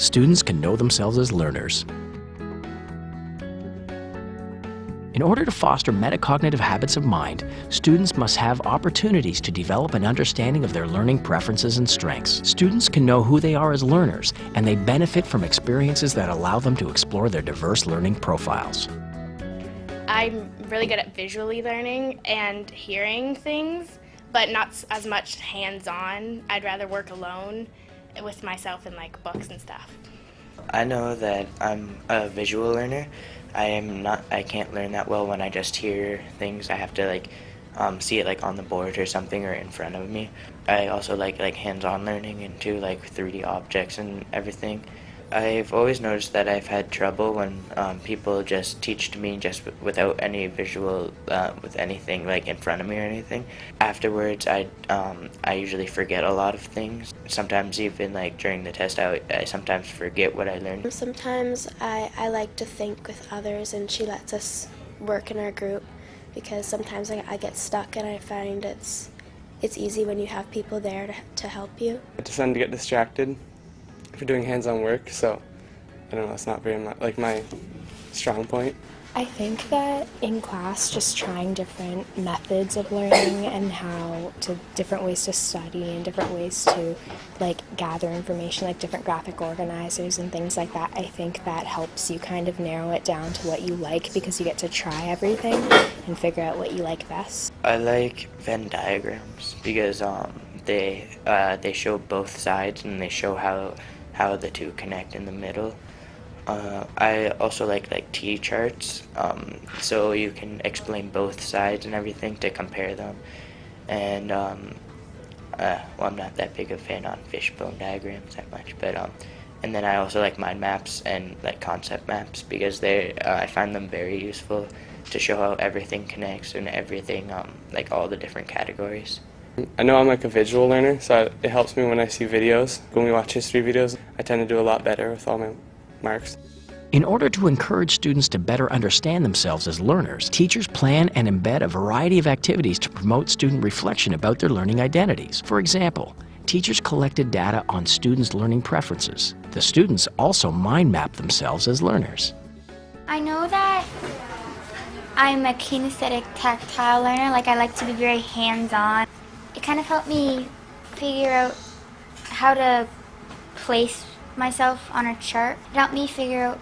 students can know themselves as learners. In order to foster metacognitive habits of mind, students must have opportunities to develop an understanding of their learning preferences and strengths. Students can know who they are as learners, and they benefit from experiences that allow them to explore their diverse learning profiles. I'm really good at visually learning and hearing things, but not as much hands-on. I'd rather work alone with myself in like books and stuff. I know that I'm a visual learner. I can't learn that well when I just hear things. I have to see it on the board or something or in front of me. I also like hands-on learning and too, like 3D objects and everything. I've always noticed that I've had trouble when people just teach to me just without any visual, with anything in front of me or anything. Afterwards, I usually forget a lot of things. Sometimes even during the test, I sometimes forget what I learned. Sometimes I like to think with others, and she lets us work in our group because sometimes I get stuck, and I find it's easy when you have people there to help you. I tend to get distracted for doing hands-on work, so I don't know, it's not very much my strong point. I think that in class, just trying different methods of learning and different ways to study and different ways to gather information, like different graphic organizers and things like that, I think that helps you kind of narrow it down to what you like because you get to try everything and figure out what you like best. I like Venn diagrams because they show both sides and they show how the two connect in the middle. I also like T-charts, so you can explain both sides and everything to compare them. And well, I'm not that big a fan on fishbone diagrams that much, but and then I also like mind maps and concept maps because I find them very useful to show how everything connects and everything, all the different categories. I know I'm a visual learner, so it helps me when I see videos. When we watch history videos, I tend to do a lot better with all my marks. In order to encourage students to better understand themselves as learners, teachers plan and embed a variety of activities to promote student reflection about their learning identities. For example, teachers collected data on students' learning preferences. The students also mind map themselves as learners. I know that I'm a kinesthetic tactile learner, I like to be very hands-on. It kind of helped me figure out how to place myself on a chart. It helped me figure out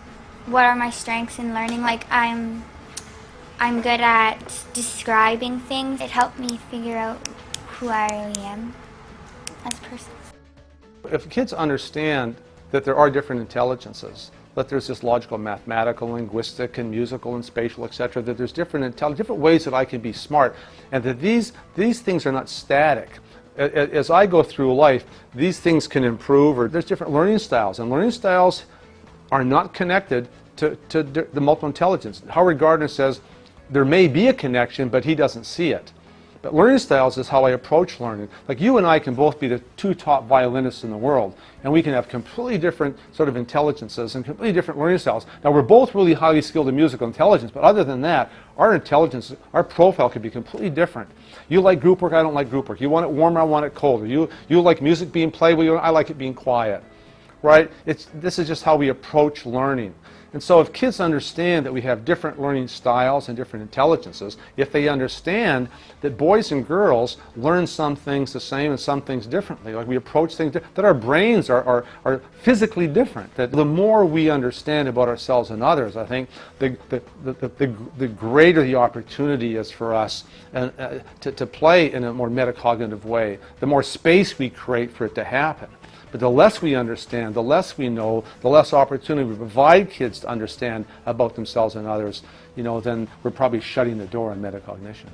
what are my strengths in learning. I'm good at describing things. It helped me figure out who I really am as a person. If kids understand that there are different intelligences, that there's this logical, mathematical, linguistic, and musical, and spatial, etc., that there's different ways that I can be smart, and that these things are not static. As I go through life, these things can improve, or there's different learning styles, and learning styles are not connected to the multiple intelligence. Howard Gardner says there may be a connection, but he doesn't see it. But learning styles is how I approach learning. You and I can both be the two top violinists in the world, and we can have completely different sort of intelligences and completely different learning styles. Now, we're both really highly skilled in musical intelligence, but other than that, our intelligence, our profile could be completely different. You like group work, I don't like group work. You want it warmer, I want it colder. You like music being played, I like it being quiet. Right? This is just how we approach learning. And so if kids understand that we have different learning styles and different intelligences, if they understand that boys and girls learn some things the same and some things differently, we approach things, that our brains are physically different, that the more we understand about ourselves and others, I think the greater the opportunity is for us to play in a more metacognitive way, the more space we create for it to happen. But the less we understand, the less we know, the less opportunity we provide kids to understand about themselves and others, then we're probably shutting the door on metacognition.